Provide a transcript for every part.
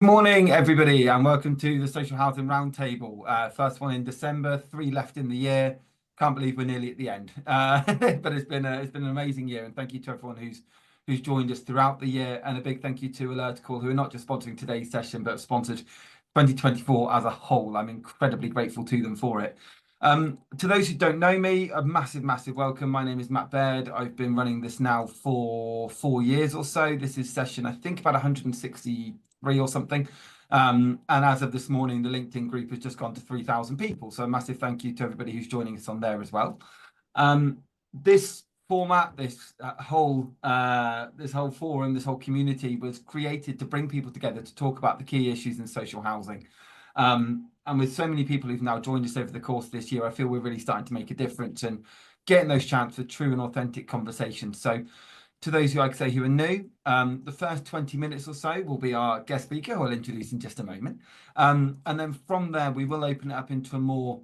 Morning, everybody, and welcome to the Social Housing Roundtable. First one in December, three left in the year. Can't believe we're nearly at the end, but it's been an amazing year, and thank you to everyone who's joined us throughout the year, and a big thank you to Alert Call, who are not just sponsoring today's session, but have sponsored 2024 as a whole. I'm incredibly grateful to them for it. To those who don't know me, a massive, massive welcome. My name is Matt Baird. I've been running this now for 4 years or so. This is session, I think, about 163 or something. And as of this morning, the LinkedIn group has just gone to 3,000 people. So a massive thank you to everybody who's joining us on there as well. This format, this whole forum, this whole community was created to bring people together to talk about the key issues in social housing. And with so many people who've now joined us over the course of this year, I feel we're really starting to make a difference and getting those chance for true and authentic conversations. So to those who, like I say, who are new, the first 20 minutes or so will be our guest speaker, who I'll introduce in just a moment. And then from there, we will open it up into a more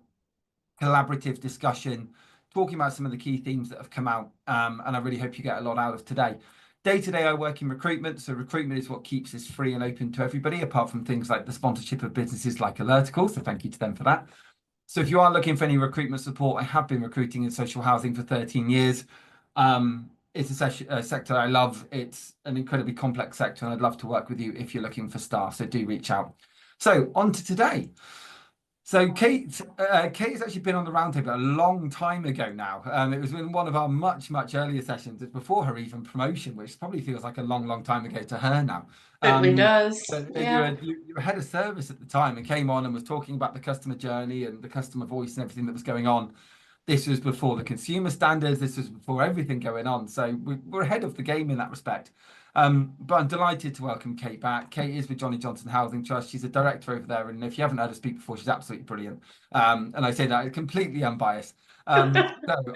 collaborative discussion, talking about some of the key themes that have come out. And I really hope you get a lot out of today. Day to day, I work in recruitment. So recruitment is what keeps this free and open to everybody, apart from things like the sponsorship of businesses like Alertical. So thank you to them for that. So if you are looking for any recruitment support, I have been recruiting in social housing for 13 years. It's a sector I love. It's an incredibly complex sector, and I'd love to work with you if you're looking for staff. So do reach out. So on to today. So Kate has actually been on the roundtable a long time ago now. It was in one of our much, much earlier sessions. It's before her even promotion, which probably feels like a long, long time ago to her now. Certainly does. But Yeah. you were head of service at the time and came on and was talking about the customer journey and the customer voice and everything that was going on. This was before the consumer standards. This was before everything going on. So we're ahead of the game in that respect. But I'm delighted to welcome Kate back. Kate is with Johnnie Johnson Housing Trust. She's a director over there. And if you haven't heard her speak before, she's absolutely brilliant. And I say that completely unbiased. So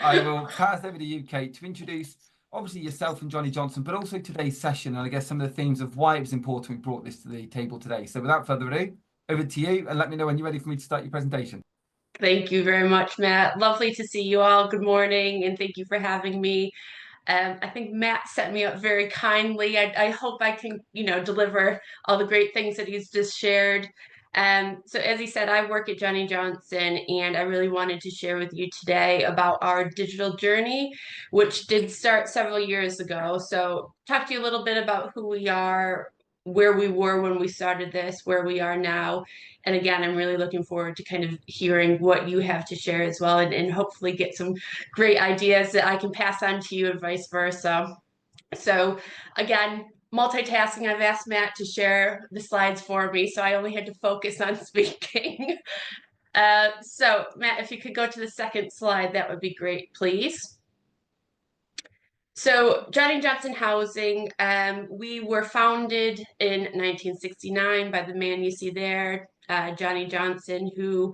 I will pass over to you, Kate, to introduce obviously yourself and Johnnie Johnson, but also today's session. And I guess some of the themes of why it was important we brought this to the table today. So without further ado, over to you and let me know when you're ready for me to start your presentation. Thank you very much, Matt. Lovely to see you all. Good morning, and thank you for having me. I think Matt set me up very kindly. I hope I can, deliver all the great things that he's just shared. So as he said, I work at Johnnie Johnson, and I really wanted to share with you today about our digital journey, which did start several years ago. So talk to you a little bit about who we are, where we were when we started this, where we are now. And again, I'm really looking forward to kind of hearing what you have to share as well, and hopefully get some great ideas that I can pass on to you and vice versa. So again, multitasking, I've asked Matt to share the slides for me, so I only had to focus on speaking. So Matt, if you could go to the second slide, that would be great, please. So Johnnie Johnson Housing, we were founded in 1969 by the man you see there, Johnnie Johnson, who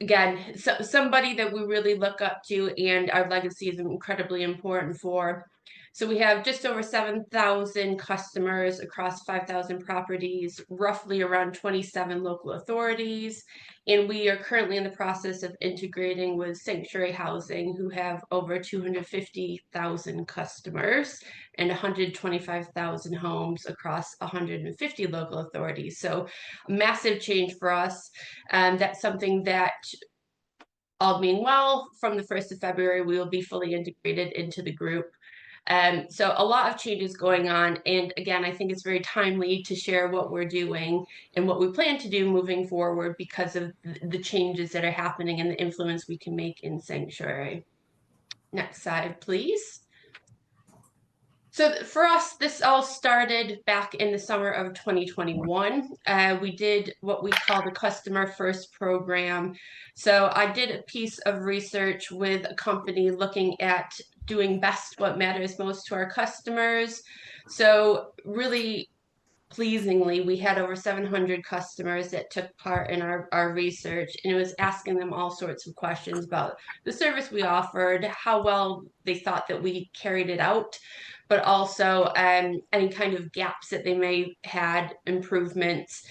again, somebody that we really look up to, and our legacy is incredibly important for. So we have just over 7,000 customers across 5,000 properties, roughly around 27 local authorities. And we are currently in the process of integrating with Sanctuary Housing, who have over 250,000 customers and 125,000 homes across 150 local authorities. So massive change for us. That's something that, all being well, from the 1st of February, we will be fully integrated into the group. So a lot of changes going on. And again, I think it's very timely to share what we're doing and what we plan to do moving forward because of the changes that are happening and the influence we can make in Sanctuary. Next slide, please. So for us, this all started back in the summer of 2021. We did what we call the Customer First program. So I did a piece of research with a company looking at doing best what matters most to our customers. So really pleasingly, we had over 700 customers that took part in our research, and it was asking them all sorts of questions about the service we offered, how well they thought that we carried it out, but also any kind of gaps that they may had, improvements.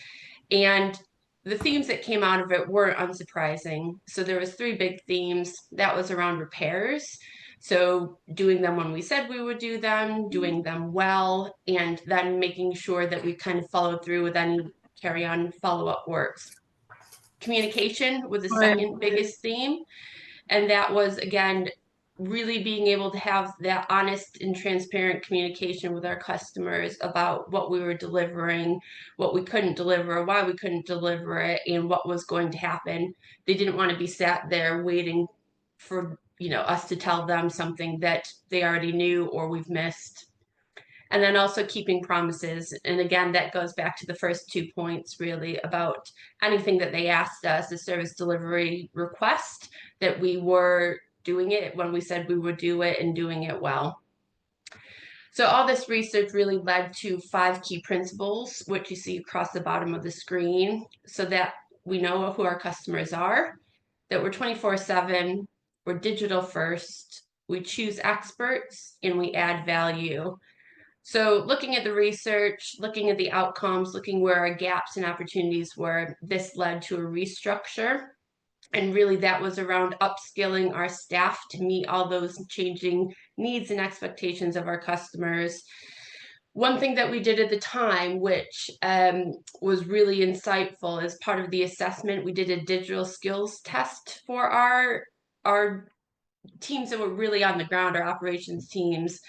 And the themes that came out of it weren't unsurprising. So there was three big themes. That was around repairs. So doing them when we said we would do them, doing them well, and then making sure that we kind of follow through with any carry on follow-up works. Communication was the second biggest theme. And that was, again, really being able to have that honest and transparent communication with our customers about what we were delivering, what we couldn't deliver, why we couldn't deliver it, and what was going to happen. They didn't want to be sat there waiting for, us to tell them something that they already knew or we've missed. And then also keeping promises. And again, that goes back to the first 2 points really about anything that they asked us, a service delivery request, that we were doing it when we said we would do it and doing it well. So all this research really led to 5 key principles, which you see across the bottom of the screen, so that we know who our customers are, that we're 24/7, we're digital first, we choose experts, and we add value. So looking at the research, looking at the outcomes, looking where our gaps and opportunities were, this led to a restructure. And really that was around upskilling our staff to meet all those changing needs and expectations of our customers. One thing that we did at the time, which was really insightful, as part of the assessment, we did a digital skills test for our teams that were really on the ground, our operations teams.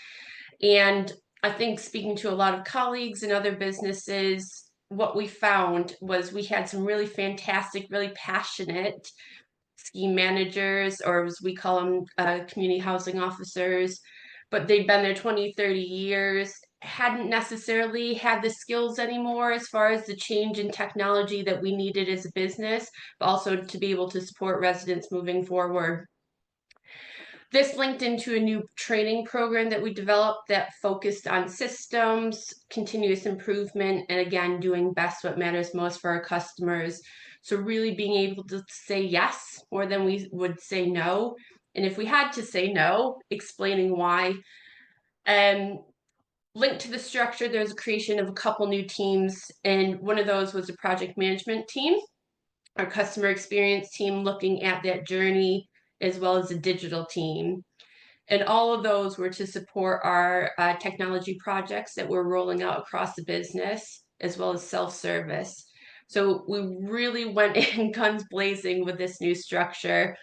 And I think speaking to a lot of colleagues and other businesses, what we found was we had some really fantastic, really passionate scheme managers, or as we call them, community housing officers, but they'd been there 20, 30 years, hadn't necessarily had the skills anymore as far as the change in technology that we needed as a business, but also to be able to support residents moving forward. This linked into a new training program that we developed that focused on systems, continuous improvement, and again, doing best what matters most for our customers. So really being able to say yes more than we would say no. And if we had to say no, explaining why. Linked to the structure, there's a creation of a couple new teams, and one of those was a project management team, our customer experience team looking at that journey, as well as a digital team. And all of those were to support our technology projects that we're rolling out across the business, as well as self-service. So we really went in guns blazing with this new structure.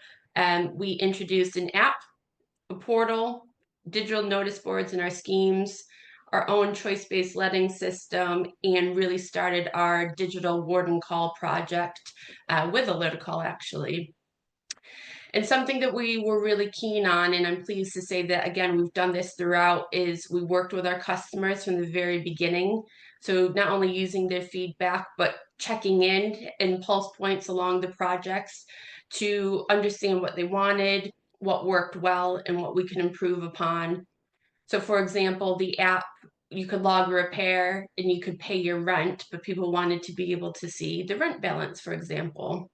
We introduced an app, a portal, digital notice boards in our schemes, our own choice-based letting system, and really started our digital warden call project with Alert Call, actually. And something that we were really keen on, and I'm pleased to say that, again, we've done this throughout, is we worked with our customers from the very beginning. So not only using their feedback, but checking in and pulse points along the projects to understand what they wanted, what worked well, and what we can improve upon. So for example, the app, you could log a repair and you could pay your rent, but people wanted to be able to see the rent balance, for example.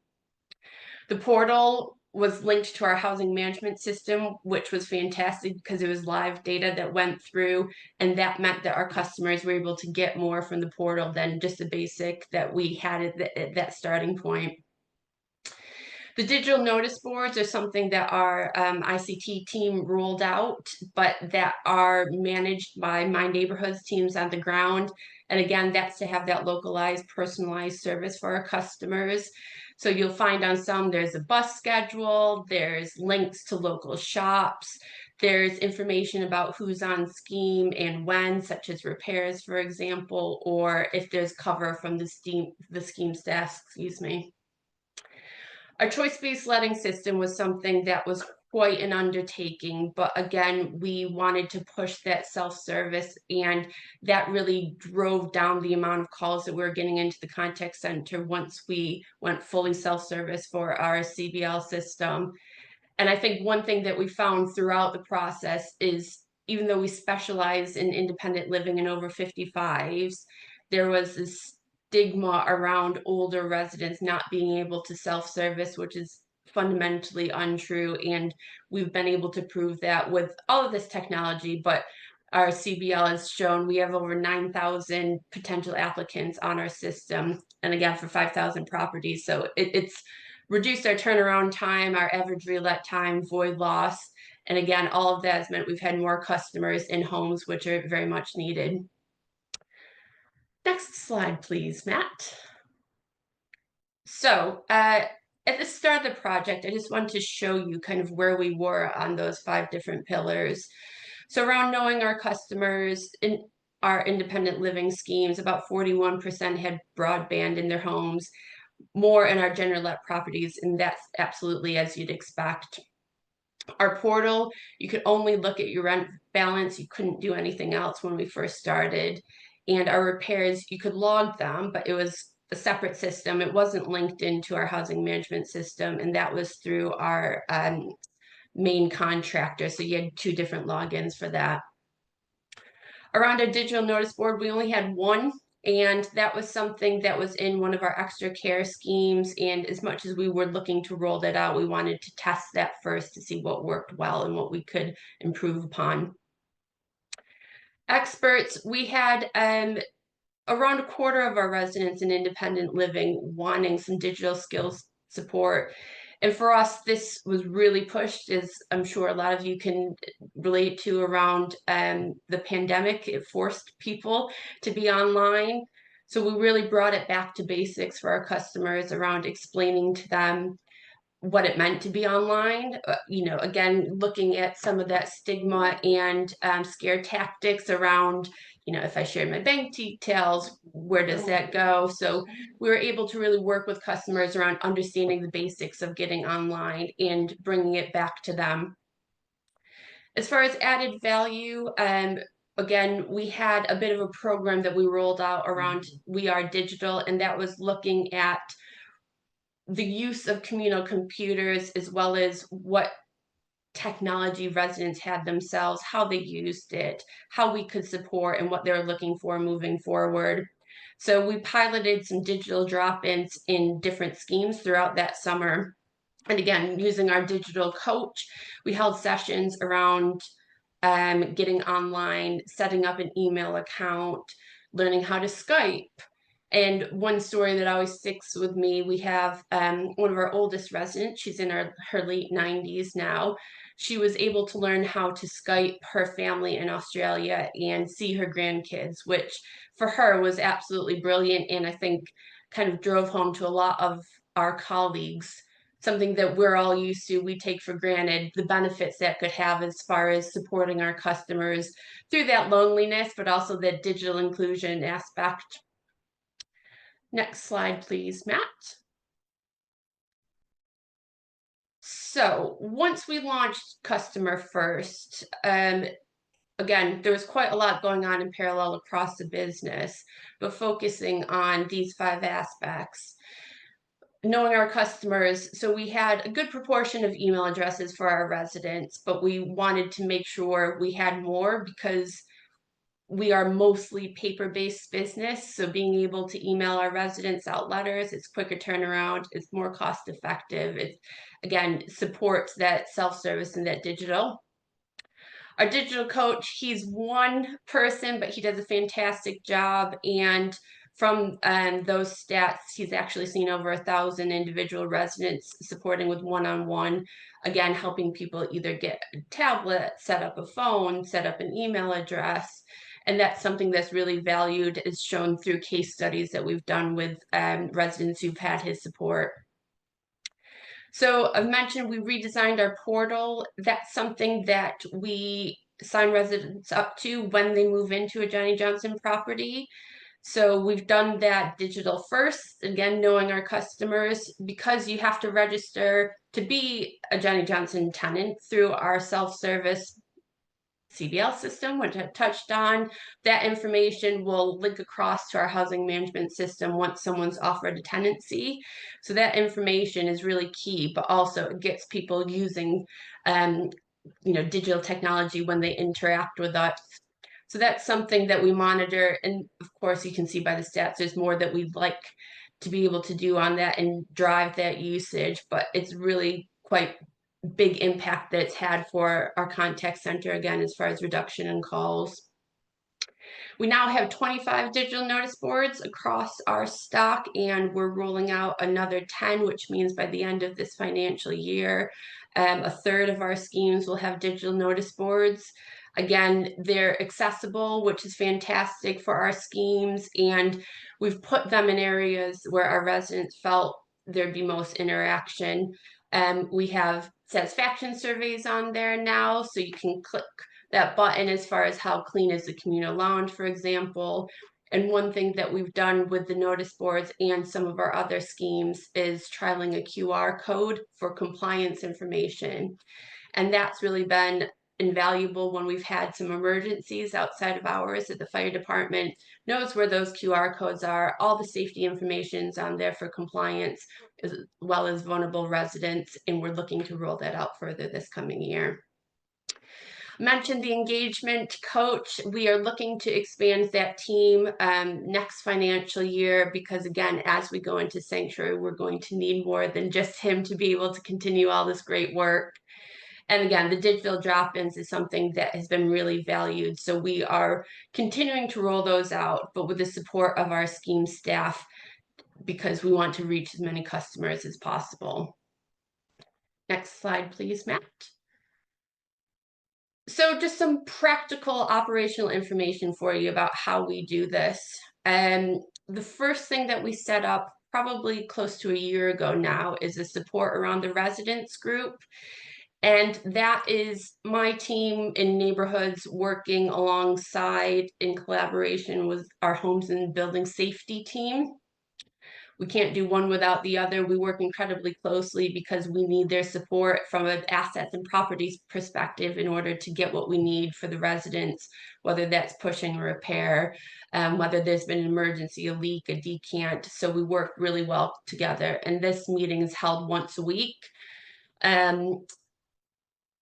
The portal was linked to our housing management system, which was fantastic because it was live data that went through, and that meant that our customers were able to get more from the portal than just the basic that we had at that starting point. The digital notice boards are something that our ICT team rolled out, but that are managed by My Neighborhoods teams on the ground. And again, that's to have that localized, personalized service for our customers. So you'll find on some, there's a bus schedule, there's links to local shops, there's information about who's on scheme and when, such as repairs, for example, or if there's cover from the scheme staff, excuse me. Our choice-based letting system was something that was quite an undertaking, but again, we wanted to push that self-service, and that really drove down the amount of calls that we were getting into the contact center once we went fully self-service for our CBL system. And I think one thing that we found throughout the process is, even though we specialize in independent living and over 55s, there was this stigma around older residents not being able to self-service, which is fundamentally untrue. And we've been able to prove that with all of this technology, but our CBL has shown we have over 9,000 potential applicants on our system, and again, for 5,000 properties. So it's reduced our turnaround time, our average relet time, void loss, And again, all of that has meant we've had more customers in homes, which are very much needed. Next slide, please, Matt. So at the start of the project, I just wanted to show you kind of where we were on those 5 different pillars. So around knowing our customers in our independent living schemes, about 41% had broadband in their homes, more in our general let properties, and that's absolutely as you'd expect. Our portal, you could only look at your rent balance. You couldn't do anything else when we first started. And our repairs, you could log them, but it was a separate system. It wasn't linked into our housing management system, and that was through our main contractor. So you had 2 different logins for that. Around our digital notice board, we only had one, and that was something that was in one of our extra care schemes. And as much as we were looking to roll that out, we wanted to test that first to see what worked well and what we could improve upon. Experts, we had around a quarter of our residents in independent living wanting some digital skills support. And for us, this was really pushed, as I'm sure a lot of you can relate to, around the pandemic. It forced people to be online. So we really brought it back to basics for our customers around explaining to them what it meant to be online. Again, looking at some of that stigma and scare tactics around, if I share my bank details, where does that go? So we were able to really work with customers around understanding the basics of getting online and bringing it back to them. As far as added value, again, we had a bit of a program that we rolled out around We Are Digital, and that was looking at the use of communal computers, as well as what technology residents had themselves, how they used it, how we could support, and what they're looking for moving forward. So we piloted some digital drop-ins in different schemes throughout that summer. And again, using our digital coach, we held sessions around getting online, setting up an email account, learning how to Skype. And one story that always sticks with me, we have one of our oldest residents. She's in her late 90s now. She was able to learn how to Skype her family in Australia and see her grandkids, which for her was absolutely brilliant. And I think kind of drove home to a lot of our colleagues something that we're all used to, we take for granted, the benefits that could have as far as supporting our customers through that loneliness, but also the digital inclusion aspect. Next slide, please, Matt. So once we launched Customer First, again, there was quite a lot going on in parallel across the business, but focusing on these 5 aspects. Knowing our customers, so we had a good proportion of email addresses for our residents, but we wanted to make sure we had more because we are mostly paper-based business. So being able to email our residents out letters, it's quicker turnaround, it's more cost effective. It, again, supports that self-service and that digital. Our digital coach, he's one person, but he does a fantastic job. And from those stats, he's actually seen over 1,000 individual residents supporting with one-on-one, again, helping people either get a tablet, set up a phone, set up an email address. And that's something that's really valued, is shown through case studies that we've done with residents who've had his support. So I've mentioned we redesigned our portal. That's something that we sign residents up to when they move into a Johnnie Johnson property. So we've done that digital first, again, knowing our customers, because you have to register to be a Johnnie Johnson tenant through our self-service CBL system, which I touched on. That information will link across to our housing management system once someone's offered a tenancy. So that information is really key, but also it gets people using digital technology when they interact with us. So that's something that we monitor. And of course, you can see by the stats, there's more that we'd like to be able to do on that and drive that usage, but it's really quite big impact that it's had for our contact center, again, as far as reduction in calls. We now have 25 digital notice boards across our stock, and we're rolling out another 10, which means by the end of this financial year, a third of our schemes will have digital notice boards. Again, they're accessible, which is fantastic for our schemes, and we've put them in areas where our residents felt there'd be most interaction. We have satisfaction surveys on there now, so you can click that button as far as how clean is the communal lounge, for example. And one thing that we've done with the notice boards and some of our other schemes is trialing a QR code for compliance information. And that's really been invaluable when we've had some emergencies outside of hours. That the fire department knows where those QR codes are. All the safety information's on there for compliance, as well as vulnerable residents, and we're looking to roll that out further this coming year. Mentioned the engagement coach. We are looking to expand that team next financial year, because again, as we go into sanctuary, we're going to need more than just him to be able to continue all this great work. And again, the digital drop-ins is something that has been really valued. So we are continuing to roll those out, but with the support of our scheme staff, because we want to reach as many customers as possible. Next slide, please, Matt. So just some practical operational information for you about how we do this. The first thing that we set up probably close to a year ago now is a support around the residents group. And that is my team in neighborhoods working alongside in collaboration with our homes and building safety team. We can't do one without the other. We work incredibly closely because we need their support from an assets and properties perspective in order to get what we need for the residents, whether that's pushing a repair, whether there's been an emergency, a leak, a decant. So we work really well together. And this meeting is held once a week.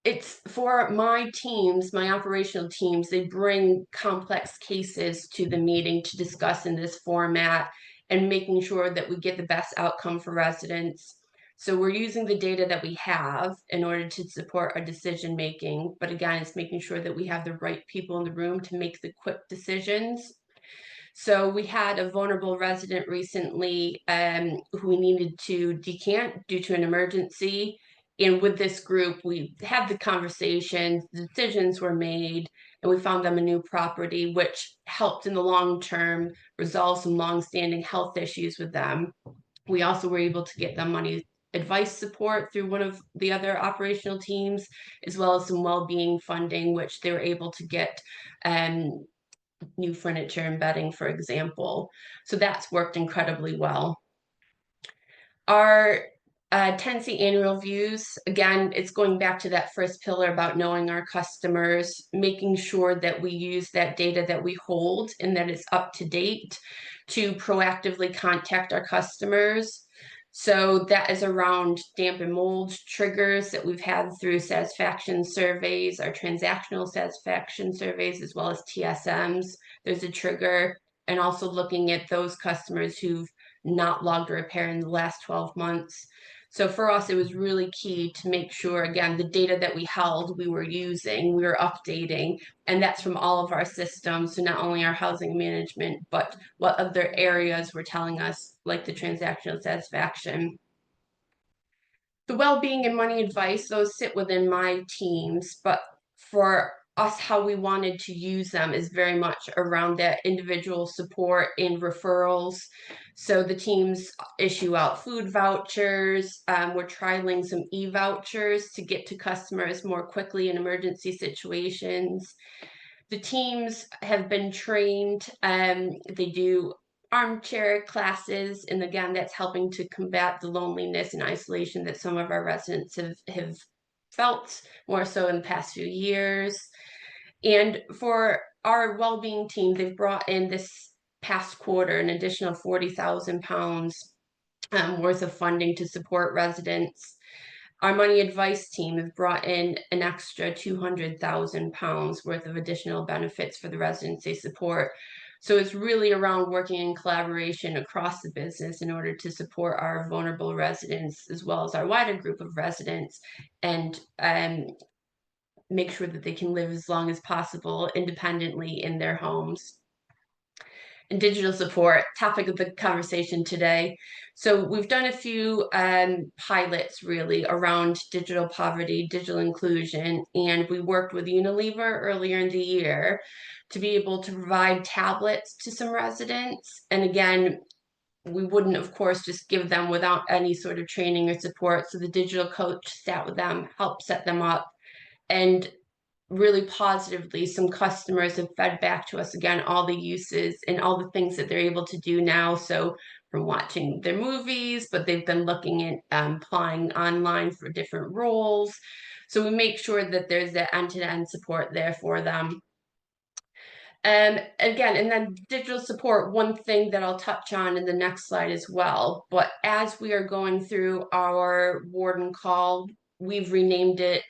It's for my teams, my operational teams, they bring complex cases to the meeting to discuss in this format and making sure that we get the best outcome for residents. So we're using the data that we have in order to support our decision making. But again, it's making sure that we have the right people in the room to make the quick decisions. So we had a vulnerable resident recently who we needed to decant due to an emergency. And with this group, we had the conversations, the decisions were made, and we found them a new property, which helped in the long term resolve some long-standing health issues with them. We also were able to get them money advice support through one of the other operational teams, as well as some well-being funding, which they were able to get new furniture and bedding, for example. So that's worked incredibly well. Our tenancy annual views, again, it's going back to that first pillar about knowing our customers, making sure that we use that data that we hold and that it's up to date to proactively contact our customers. So that is around damp and mold triggers that we've had through satisfaction surveys, our transactional satisfaction surveys, as well as TSMs. There's a trigger, and also looking at those customers who've not logged a repair in the last 12 months. So for us, it was really key to make sure, again, the data that we held, we were using, we were updating, and that's from all of our systems. So not only our housing management, but what other areas were telling us, like the transactional satisfaction. The well-being and money advice, those sit within my teams, but for us, how we wanted to use them is very much around that individual support and referrals. So the teams issue out food vouchers. We're trialing some e-vouchers to get to customers more quickly in emergency situations. The teams have been trained. They do armchair classes, and again, that's helping to combat the loneliness and isolation that some of our residents have felt more so in the past few years. And for our well-being team, they've brought in this past quarter an additional £40,000 worth of funding to support residents. Our money advice team has brought in an extra £200,000 worth of additional benefits for the residents they support. So it's really around working in collaboration across the business in order to support our vulnerable residents, as well as our wider group of residents, and make sure that they can live as long as possible independently in their homes. and digital support, topic of the conversation today. So we've done a few pilots really around digital poverty, digital inclusion, and we worked with Unilever earlier in the year to be able to provide tablets to some residents. And again, we wouldn't, of course, just give them without any sort of training or support. So the digital coach sat with them, helped set them up, and really positively, some customers have fed back to us again all the uses and all the things that they're able to do now. So from watching their movies, but they've been looking at applying online for different roles. So we make sure that there's that end-to-end support there for them. Again, and then digital support, one thing that I'll touch on in the next slide as well. But as we are going through our warden call, we've renamed it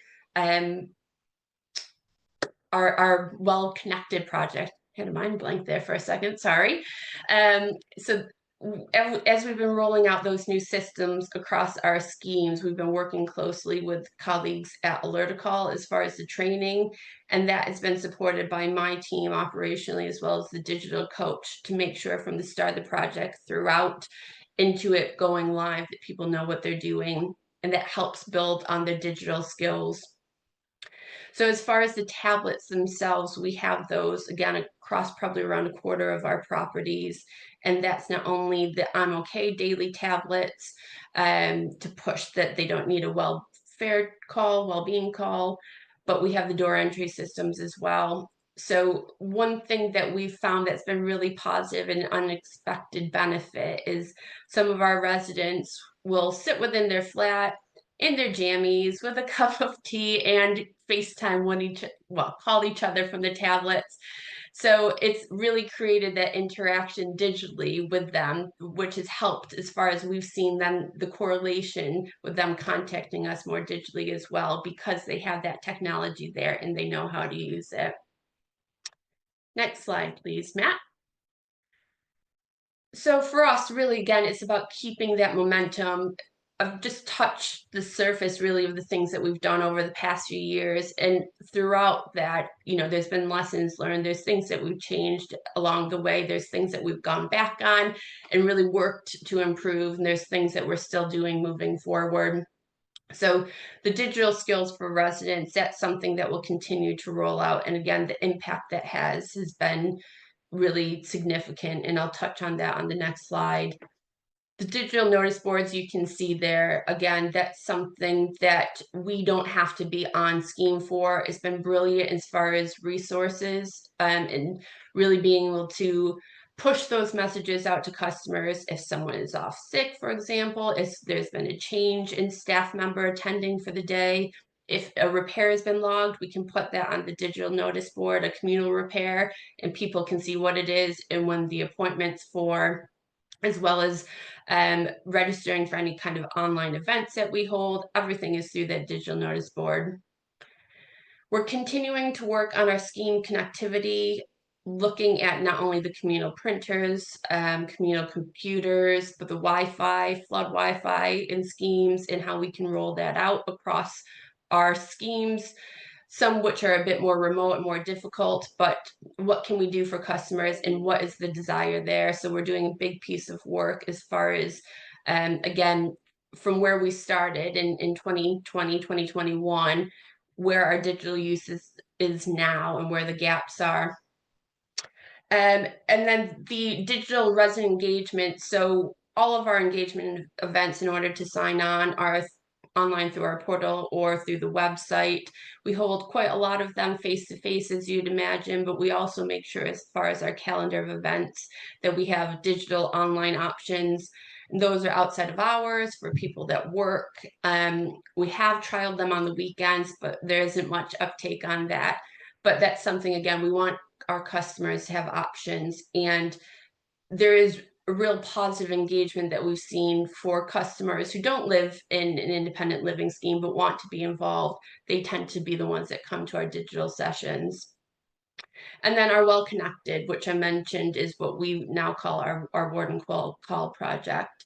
our well-connected project. I had a mind blank there for a second, sorry. So as we've been rolling out those new systems across our schemes, we've been working closely with colleagues at Alerticall as far as the training, and that has been supported by my team operationally as well as the digital coach to make sure from the start of the project throughout into it going live that people know what they're doing, and that helps build on their digital skills. So as far as the tablets themselves, we have those again across probably around a quarter of our properties. And that's not only the I'm okay daily tablets to push that they don't need a welfare call, well-being call, but we have the door entry systems as well. So one thing that we've found that's been really positive and unexpected benefit is some of our residents will sit within their flat in their jammies with a cup of tea and FaceTime call each other from the tablets. So it's really created that interaction digitally with them, which has helped as far as we've seen them, the correlation with them contacting us more digitally as well, because they have that technology there and they know how to use it. Next slide, please, Matt. So for us, really, again, it's about keeping that momentum. I've just touched the surface really of the things that we've done over the past few years. And throughout that, there's been lessons learned. There's things that we've changed along the way. There's things that we've gone back on and really worked to improve. And there's things that we're still doing moving forward. So the digital skills for residents, that's something that will continue to roll out. And again, the impact that has been really significant. And I'll touch on that on the next slide. The digital notice boards you can see there, again, that's something that we don't have to be on scheme for. It's been brilliant as far as resources and really being able to push those messages out to customers if someone is off sick, for example, if there's been a change in staff member attending for the day. If a repair has been logged, we can put that on the digital notice board, a communal repair, and people can see what it is and when the appointment's for, as well as registering for any kind of online events that we hold. Everything is through that digital notice board. We're continuing to work on our scheme connectivity, looking at not only the communal printers, communal computers, but the Wi-Fi, flood Wi-Fi in schemes, and how we can roll that out across our schemes, some which are a bit more remote and more difficult, but what can we do for customers and what is the desire there? So we're doing a big piece of work as far as, again, from where we started in 2020, 2021, where our digital use is now and where the gaps are. And then the digital resident engagement. So all of our engagement events, in order to sign on, are online through our portal or through the website. We hold quite a lot of them face-to-face, as you'd imagine, but we also make sure as far as our calendar of events that we have digital online options. And those are outside of hours for people that work. We have trialed them on the weekends, but there isn't much uptake on that. But that's something, again, we want our customers to have options, and there is a real positive engagement that we've seen for customers who don't live in an independent living scheme but want to be involved. They tend to be the ones that come to our digital sessions. And then our Well Connected, which I mentioned, is what we now call our warden call project.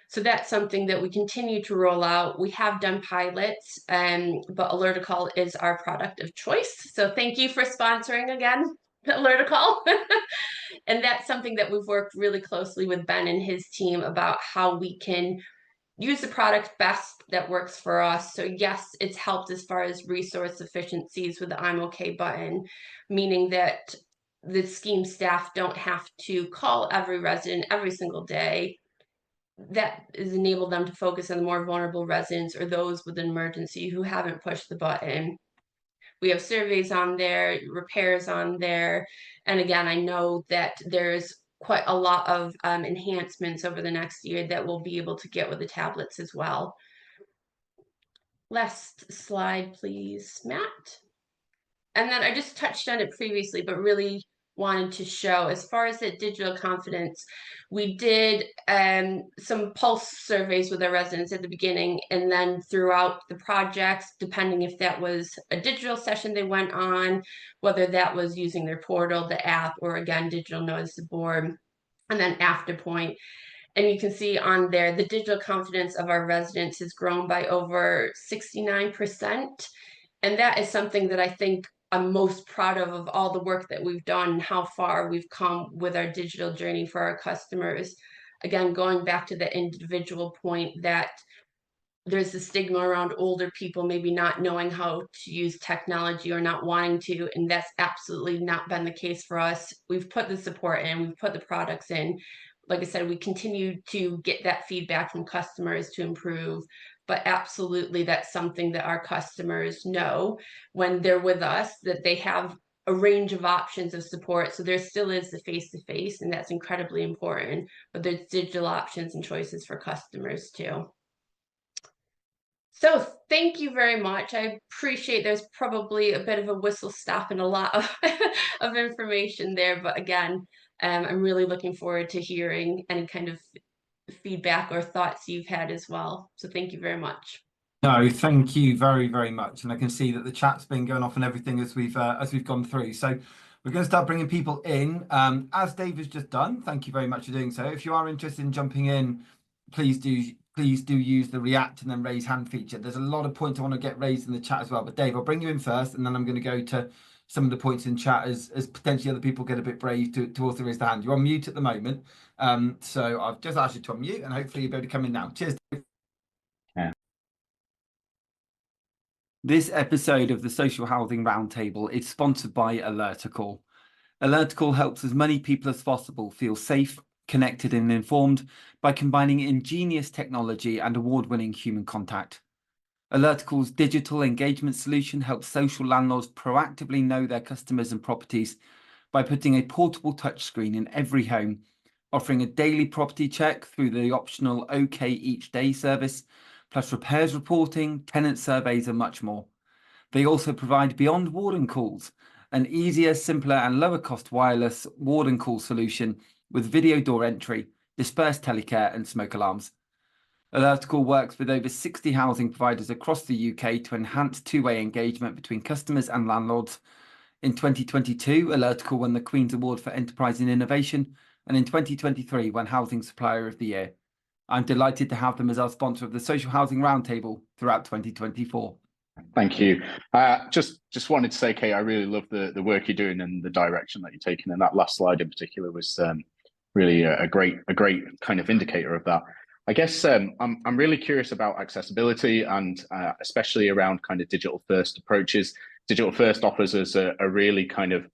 So that's something that we continue to roll out. We have done pilots, but Alerticall is our product of choice. So thank you for sponsoring again. alert a call. And that's something that we've worked really closely with Ben and his team about how we can use the product best that works for us. So yes, it's helped as far as resource efficiencies with the I'm okay button, meaning that the scheme staff don't have to call every resident every single day. That has enabled them to focus on the more vulnerable residents or those with an emergency who haven't pushed the button. We have surveys on there, repairs on there. And again, I know that there's quite a lot of enhancements over the next year that we'll be able to get with the tablets as well. Last slide, please, Matt. And then I just touched on it previously, but really wanted to show as far as the digital confidence, we did some pulse surveys with our residents at the beginning and then throughout the projects, depending if that was a digital session they went on, whether that was using their portal, the app, or again, digital notice board, and then after point. And you can see on there, the digital confidence of our residents has grown by over 69%. And that is something that I think I'm most proud of all the work that we've done, how far we've come with our digital journey for our customers. Again, going back to the individual point that there's a stigma around older people maybe not knowing how to use technology or not wanting to, and that's absolutely not been the case for us. We've put the support in, we've put the products in. Like I said, we continue to get that feedback from customers to improve, but absolutely that's something that our customers know when they're with us, that they have a range of options of support. So there still is the face-to-face, and that's incredibly important, but there's digital options and choices for customers too. So thank you very much. I appreciate there's probably a bit of a whistle stop and a lot of, of information there. But again, I'm really looking forward to hearing any kind of feedback or thoughts you've had as well. So thank you very much. No, thank you very, very much. And I can see that the chat's been going off and everything as we've gone through. So we're going to start bringing people in, as Dave has just done. Thank you very much for doing so. If you are interested in jumping in, please do use the react and then raise hand feature. There's a lot of points I want to get raised in the chat as well. But Dave, I'll bring you in first, and then I'm going to go to some of the points in chat as potentially other people get a bit brave to also raise their hand. You're on mute at the moment, so I've just asked you to unmute, and hopefully you'll be able to come in now. Cheers, Dave. Yeah. This episode of the Social Housing Roundtable is sponsored by Alertical. Alertical helps as many people as possible feel safe, connected and informed by combining ingenious technology and award-winning human contact. Alertical's digital engagement solution helps social landlords proactively know their customers and properties by putting a portable touchscreen in every home, offering a daily property check through the optional OK Each Day service, plus repairs reporting, tenant surveys and much more. They also provide Beyond Warden Calls, an easier, simpler and lower cost wireless warden call solution with video door entry, dispersed telecare and smoke alarms. Alertical works with over 60 housing providers across the UK to enhance two-way engagement between customers and landlords. In 2022, Alertical won the Queen's Award for Enterprise and Innovation, and in 2023 won Housing Supplier of the Year. I'm delighted to have them as our sponsor of the Social Housing Roundtable throughout 2024. Thank you. Just wanted to say, Kate, I really love the work you're doing and the direction that you're taking, and that last slide in particular was really a great kind of indicator of that. I guess I'm really curious about accessibility and especially around kind of digital first approaches. Digital first offers us a really kind of,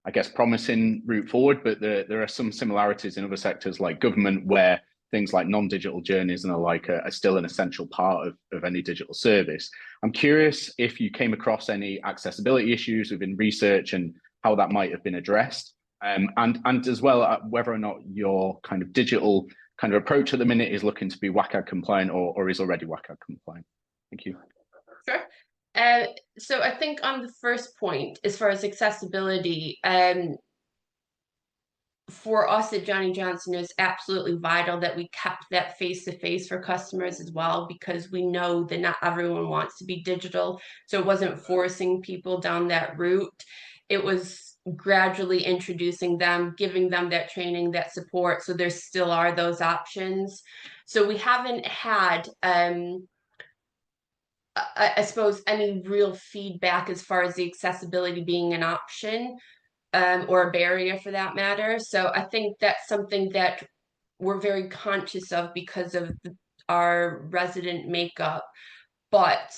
I guess, promising route forward, but there are some similarities in other sectors like government where things like non-digital journeys and the like are still an essential part of any digital service. I'm curious if you came across any accessibility issues within research and how that might have been addressed, and as well whether or not your kind of digital kind of approach at the minute is looking to be WCAG compliant or is already WCAG compliant. Thank you. Sure. So I think on the first point, as far as accessibility, for us at Johnnie Johnson, it's absolutely vital that we kept that face-to-face for customers as well, because we know that not everyone wants to be digital. So it wasn't forcing people down that route. It was gradually introducing them, giving them that training, that support. So there still are those options. So we haven't had, I suppose, any real feedback as far as the accessibility being an option. or a barrier for that matter. So I think that's something that we're very conscious of because of our resident makeup. But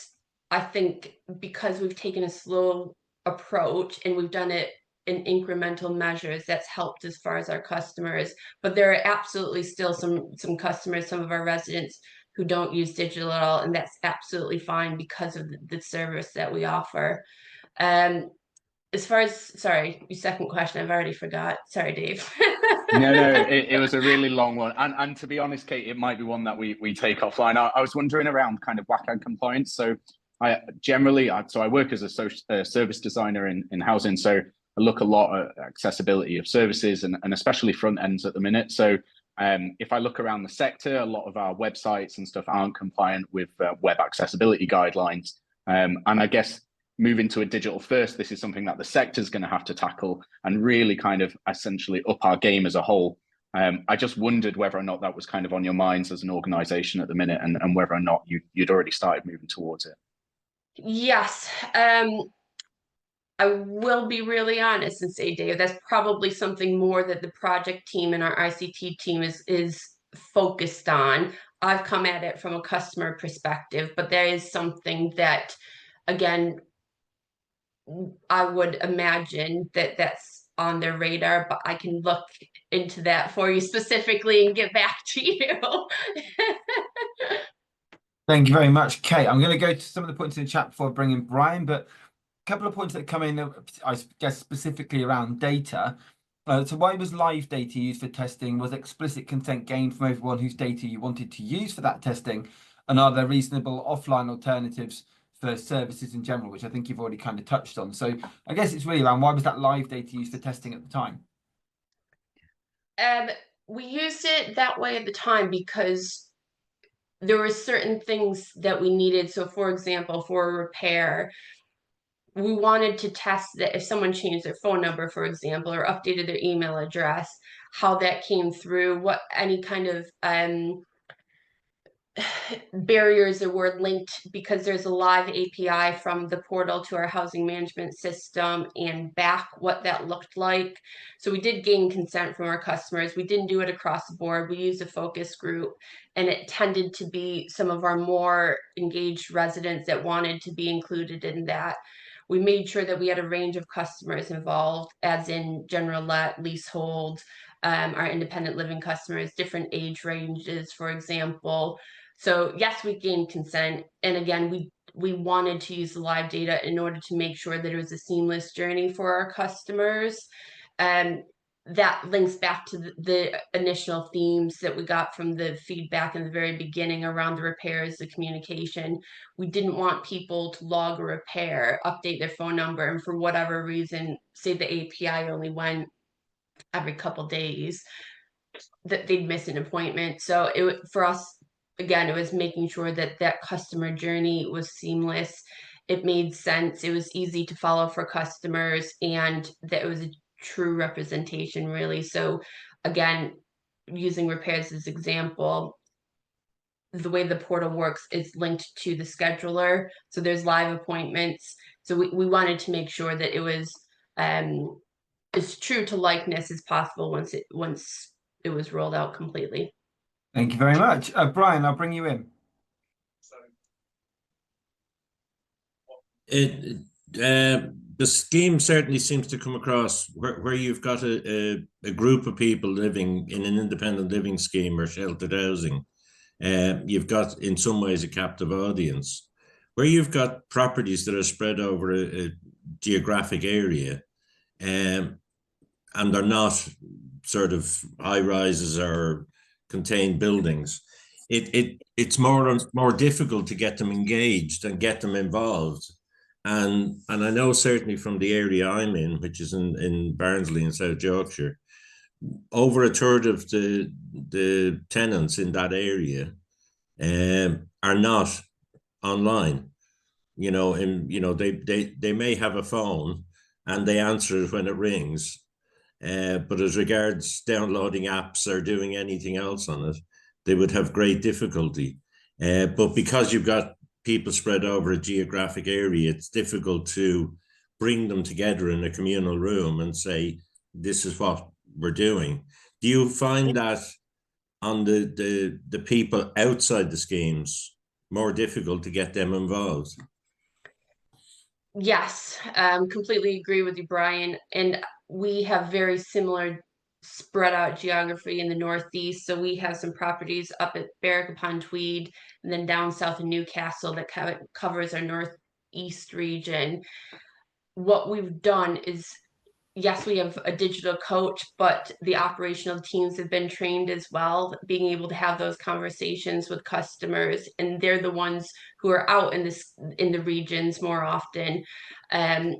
I think because we've taken a slow approach and we've done it in incremental measures, that's helped as far as our customers. But there are absolutely still some customers, some of our residents who don't use digital at all, and that's absolutely fine because of the service that we offer. As far as, sorry, your second question, I've already forgot. Sorry, Dave. No, it was a really long one. And to be honest, Kate, it might be one that we take offline. I was wondering around kind of WCAG compliance. So I work as a service designer in housing. So I look a lot at accessibility of services and especially front ends at the minute. So if I look around the sector, a lot of our websites and stuff aren't compliant with web accessibility guidelines. And I guess moving to a digital first, this is something that the sector is going to have to tackle and really kind of essentially up our game as a whole. I just wondered whether or not that was kind of on your minds as an organization at the minute and whether or not you'd already started moving towards it. Yes. I will be really honest and say, Dave, that's probably something more that the project team and our ICT team is focused on. I've come at it from a customer perspective, but there is something that, again, I would imagine that that's on their radar, but I can look into that for you specifically and get back to you. Thank you very much, Kate. I'm going to go to some of the points in the chat before I bring in Brian, but a couple of points that come in, I guess, specifically around data. So why was live data used for testing? Was explicit consent gained from everyone whose data you wanted to use for that testing? And are there reasonable offline alternatives for services in general, which I think you've already kind of touched on? So I guess it's really around why was that live data used for testing at the time? We used it that way at the time because there were certain things that we needed. So for example, for a repair, we wanted to test that if someone changed their phone number, for example, or updated their email address, how that came through, what any kind of barriers that were linked, because there's a live API from the portal to our housing management system and back, what that looked like. So we did gain consent from our customers. We didn't do it across the board. We used a focus group, and it tended to be some of our more engaged residents that wanted to be included in that. We made sure that we had a range of customers involved, as in general let, leasehold, our independent living customers, different age ranges, for example. So yes, we gained consent. And again, we wanted to use the live data in order to make sure that it was a seamless journey for our customers. And that links back to the initial themes that we got from the feedback in the very beginning around the repairs, the communication. We didn't want people to log a repair, update their phone number, and for whatever reason, say the API only went every couple days, that they'd miss an appointment. So for us, again, it was making sure that that customer journey was seamless. It made sense. It was easy to follow for customers, and that it was a true representation, really. So again, using repairs as example, the way the portal works is linked to the scheduler. So there's live appointments. So we wanted to make sure that it was as true to likeness as possible once it was rolled out completely. Thank you very much. Brian, I'll bring you in. The scheme certainly seems to come across where you've got a group of people living in an independent living scheme or sheltered housing. You've got, in some ways, a captive audience. Where you've got properties that are spread over a geographic area, and they're not sort of high rises or contained buildings, it's more difficult to get them engaged and get them involved. And I know certainly from the area I'm in, which is in Barnsley in South Yorkshire, over a third of the tenants in that area are not online. They may have a phone and they answer it when it rings. But as regards downloading apps or doing anything else on it, they would have great difficulty. But because you've got people spread over a geographic area, it's difficult to bring them together in a communal room and say, this is what we're doing. Do you find that on the people outside the schemes more difficult to get them involved? Yes, completely agree with you, Brian. And we have very similar spread out geography in the Northeast. So we have some properties up at Berwick-upon-Tweed and then down south in Newcastle that covers our Northeast region. What we've done is, yes, we have a digital coach, but the operational teams have been trained as well, being able to have those conversations with customers, and they're the ones who are out in the regions more often. On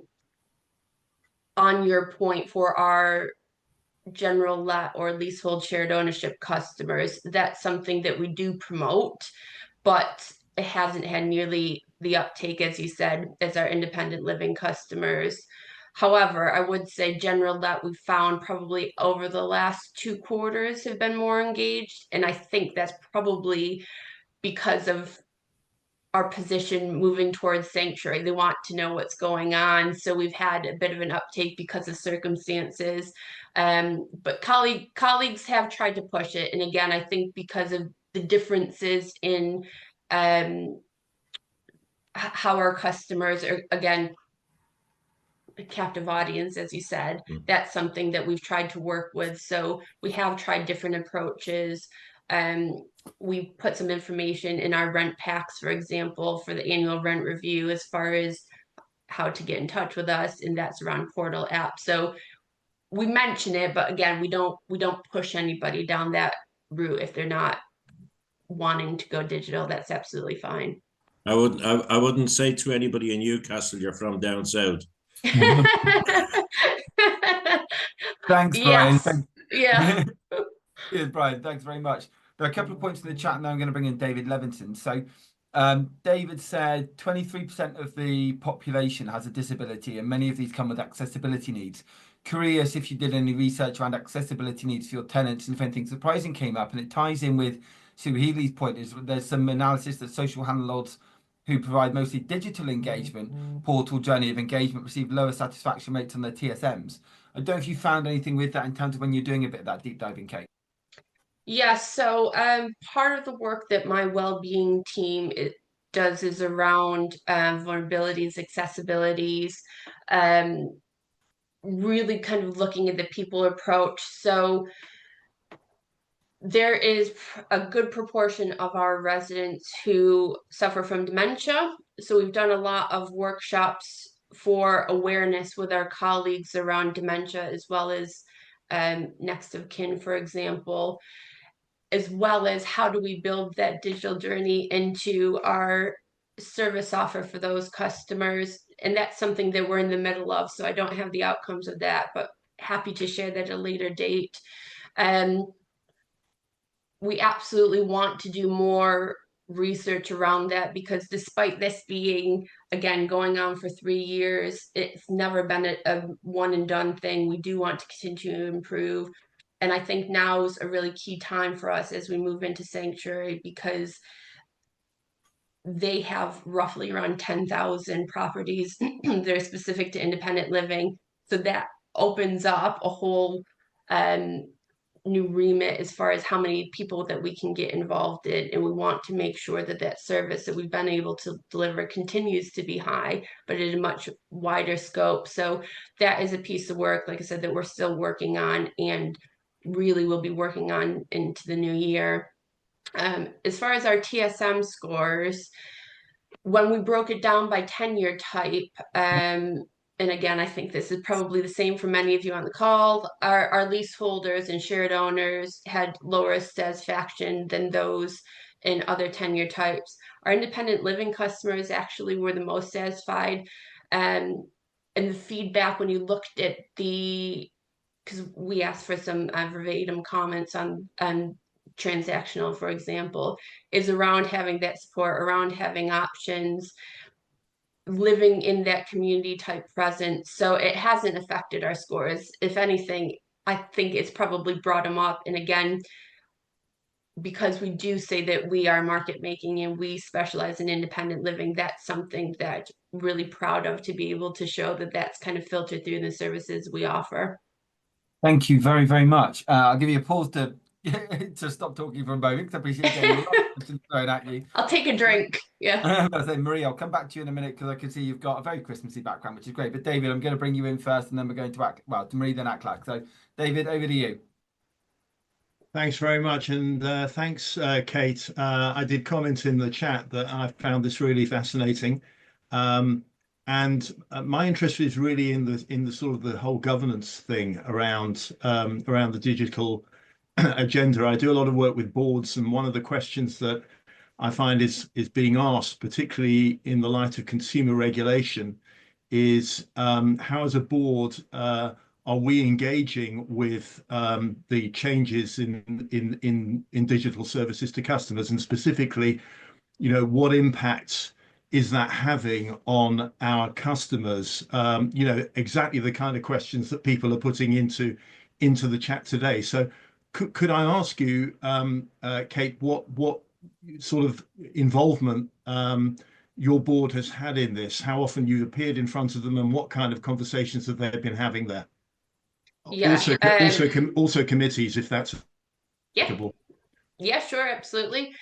your point, for our general let or leasehold shared ownership customers, that's something that we do promote, but it hasn't had nearly the uptake, as you said, as our independent living customers. However, I would say general let we found probably over the last 2 quarters have been more engaged. And I think that's probably because of our position moving towards sanctuary. They want to know what's going on. So we've had a bit of an uptake because of circumstances. But colleagues have tried to push it. And again, I think because of the differences in how our customers are, again, a captive audience, as you said, that's something that we've tried to work with. So we have tried different approaches. We put some information in our rent packs, for example, for the annual rent review, as far as how to get in touch with us, and that's around portal app. So we mention it, but again, we don't push anybody down that route if they're not wanting to go digital. That's absolutely fine. I wouldn't say to anybody in Newcastle you're from down south. Thanks, Brian. Yes. Yeah. Cheers, Brian. Thanks very much. There are a couple of points in the chat now. I'm going to bring in David Levinson. So David said 23% of the population has a disability, and many of these come with accessibility needs. Curious if you did any research around accessibility needs for your tenants and if anything surprising came up. And it ties in with Sue Healy's point, is there's some analysis that social landlords who provide mostly digital engagement, portal journey of engagement, receive lower satisfaction rates on their TSMs. I don't know if you found anything with that in terms of when you're doing a bit of that deep diving, Kate. Yes, so part of the work that my well-being team does is around vulnerabilities, accessibilities, really kind of looking at the people approach. So there is a good proportion of our residents who suffer from dementia. So we've done a lot of workshops for awareness with our colleagues around dementia, as well as next of kin, for example, as well as how do we build that digital journey into our service offer for those customers. And that's something that we're in the middle of. So I don't have the outcomes of that, but happy to share that at a later date. We absolutely want to do more research around that, because despite this being, again, going on for 3 years, it's never been a one and done thing. We do want to continue to improve. And I think now is a really key time for us as we move into sanctuary, because they have roughly around 10,000 properties that are specific to independent living. So that opens up a whole new remit as far as how many people that we can get involved in, and we want to make sure that that service that we've been able to deliver continues to be high, but at a much wider scope. So that is a piece of work, like I said, that we're still working on, and really will be working on into the new year. As far as our TSM scores, when we broke it down by tenure type, and again, I think this is probably the same for many of you on the call, our leaseholders and shared owners had lower satisfaction than those in other tenure types. Our independent living customers actually were the most satisfied. And the feedback, when you looked at because we asked for some verbatim comments on transactional, for example, is around having that support, around having options, living in that community type presence. So it hasn't affected our scores. If anything, I think it's probably brought them up. And again, because we do say that we are market making and we specialize in independent living, that's something that really proud of, to be able to show that that's kind of filtered through the services we offer. Thank you very, very much. I'll give you a pause to to stop talking for a moment, because I appreciate getting a lot of questions thrown at you. I'll take a drink. Yeah. I say, Marie, I'll come back to you in a minute, because I can see you've got a very Christmassy background, which is great. But David, I'm going to bring you in first, and then we're going to Marie, then Aklak. So David, over to you. Thanks very much, and thanks, Kate. I did comment in the chat that I found this really fascinating, and my interest is really in the sort of the whole governance thing around the digital agenda. I do a lot of work with boards, and one of the questions that I find is being asked, particularly in the light of consumer regulation, is how, as a board, are we engaging with the changes in digital services to customers, and specifically, what impact is that having on our customers? Exactly the kind of questions that people are putting into the chat today. So could I ask you, Kate, what sort of involvement your board has had in this, how often you've appeared in front of them, and what kind of conversations have they been having there? Yeah. Also committees, if that's applicable. Yeah, sure, absolutely.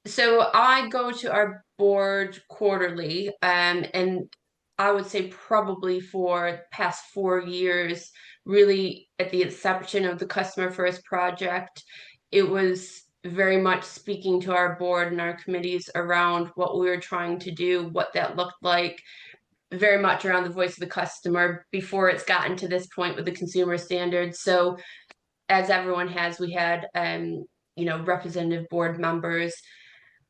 So I go to our board quarterly, and I would say probably for the past 4 years, really at the inception of the Customer First project, it was very much speaking to our board and our committees around what we were trying to do, what that looked like, very much around the voice of the customer before it's gotten to this point with the consumer standards. So as everyone has, we had representative board members.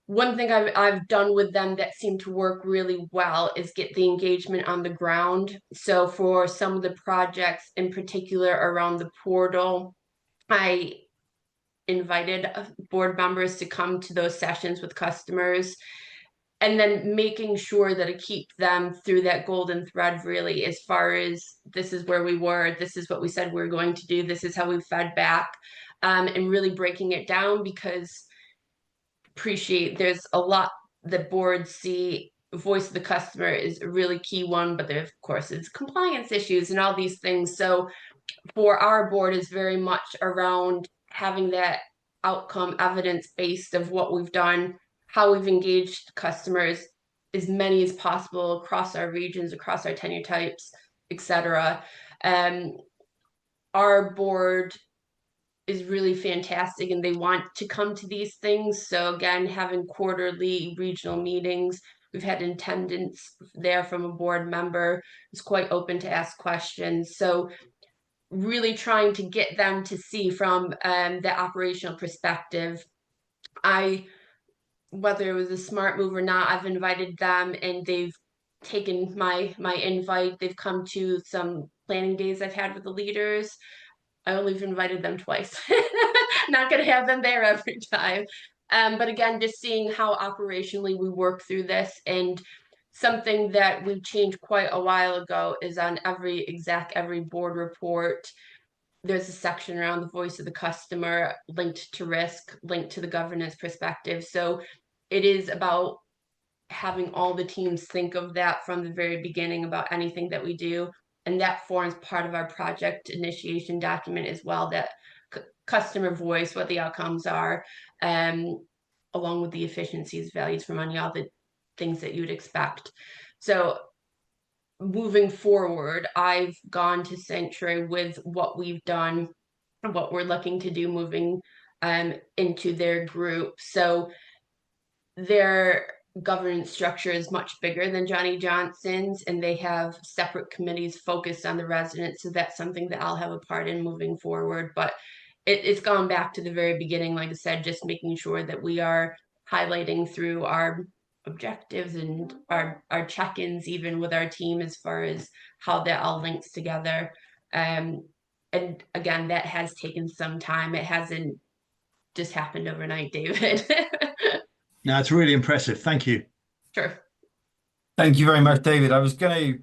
One thing I've done with them that seemed to work really well is get the engagement on the ground. So for some of the projects, in particular around the portal, I invited board members to come to those sessions with customers, and then making sure that I keep them through that golden thread, really, as far as this is where we were, this is what we said we were going to do, this is how we fed back, and really breaking it down, because appreciate there's a lot that boards see. Voice of the customer is a really key one, but there, of course, is compliance issues and all these things. So for our board is very much around having that outcome evidence based of what we've done, how we've engaged customers, as many as possible across our regions, across our tenure types, etc. Our board is really fantastic, and they want to come to these things. So again, having quarterly regional meetings, we've had attendance there from a board member who's quite open to ask questions. So really trying to get them to see from the operational perspective. Whether it was a smart move or not, I've invited them, and they've taken my invite. They've come to some planning days I've had with the leaders. I only have invited them twice. Not going to have them there every time. But again, just seeing how operationally we work through this. And something that we've changed quite a while ago is on every board report, there's a section around the voice of the customer, linked to risk, linked to the governance perspective. So it is about having all the teams think of that from the very beginning about anything that we do. And that forms part of our project initiation document as well, that customer voice, what the outcomes are, along with the efficiencies, values for money, all the things that you would expect. So moving forward, I've gone to Sanctuary with what we've done and what we're looking to do moving into their group. So their governance structure is much bigger than Johnnie Johnson's, and they have separate committees focused on the residents. So that's something that I'll have a part in moving forward. But it's gone back to the very beginning, like I said, just making sure that we are highlighting through our objectives and our check-ins, even with our team, as far as how that all links together. And again, that has taken some time. It hasn't just happened overnight, David. No, it's really impressive. Thank you. Sure. Thank you very much, David. I was going